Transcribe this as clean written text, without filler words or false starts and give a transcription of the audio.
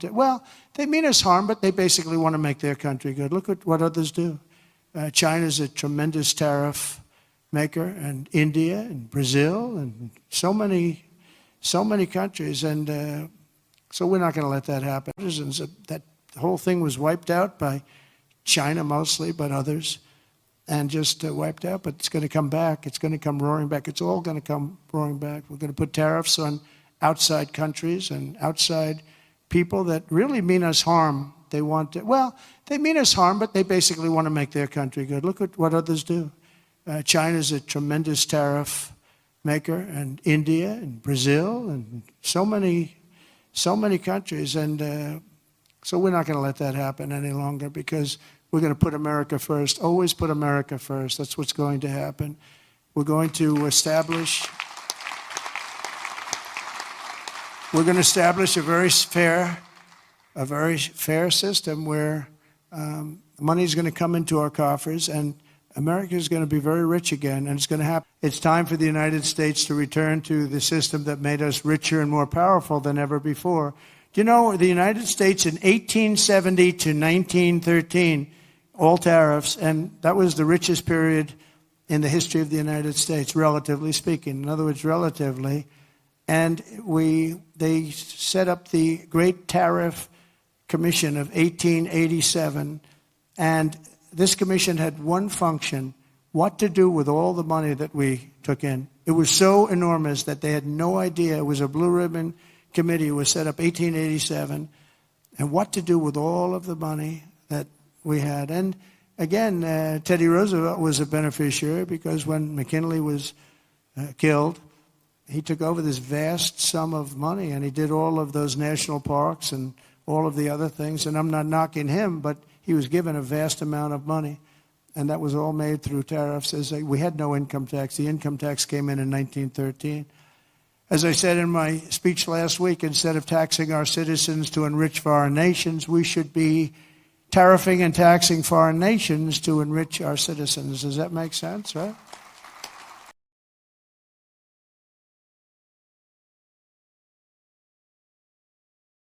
Well, they mean us harm, but they basically want to make their country good. Look at what others do. China's a tremendous tariff maker, and India and Brazil and so many countries. And so we're not going to let that happen. That whole thing was wiped out by China mostly, but others, and just wiped out. But it's going to come back. It's going to come roaring back. It's all going to come roaring back. We're going to put tariffs on outside countries and outside people that really mean us harm. They want to, well, they mean us harm, but they basically want to make their country good. Look at what others do. China's a tremendous tariff maker, and India and Brazil and so many countries. And so we're not going to let that happen any longer, because we're going to put America first. Always put America first. That's what's going to happen. We're going to establish a very fair system where money is going to come into our coffers, and America is going to be very rich again, and it's going to happen. It's time for the United States to return to the system that made us richer and more powerful than ever before. Do you know the United States in 1870 to 1913, all tariffs, and that was the richest period in the history of the United States, relatively speaking. In other words, relatively. And they set up the Great Tariff Commission of 1887, and this commission had one function: what to do with all the money that we took in. It was so enormous that they had no idea. It was a blue ribbon committee. It was set up 1887, and what to do with all of the money that we had. And again, Teddy Roosevelt was a beneficiary, because when McKinley was killed, he took over this vast sum of money, and he did all of those national parks and all of the other things. And I'm not knocking him, but he was given a vast amount of money, and that was all made through tariffs. We had no income tax. The income tax came in 1913. As I said in my speech last week, instead of taxing our citizens to enrich foreign nations, we should be tariffing and taxing foreign nations to enrich our citizens. Does that make sense, right?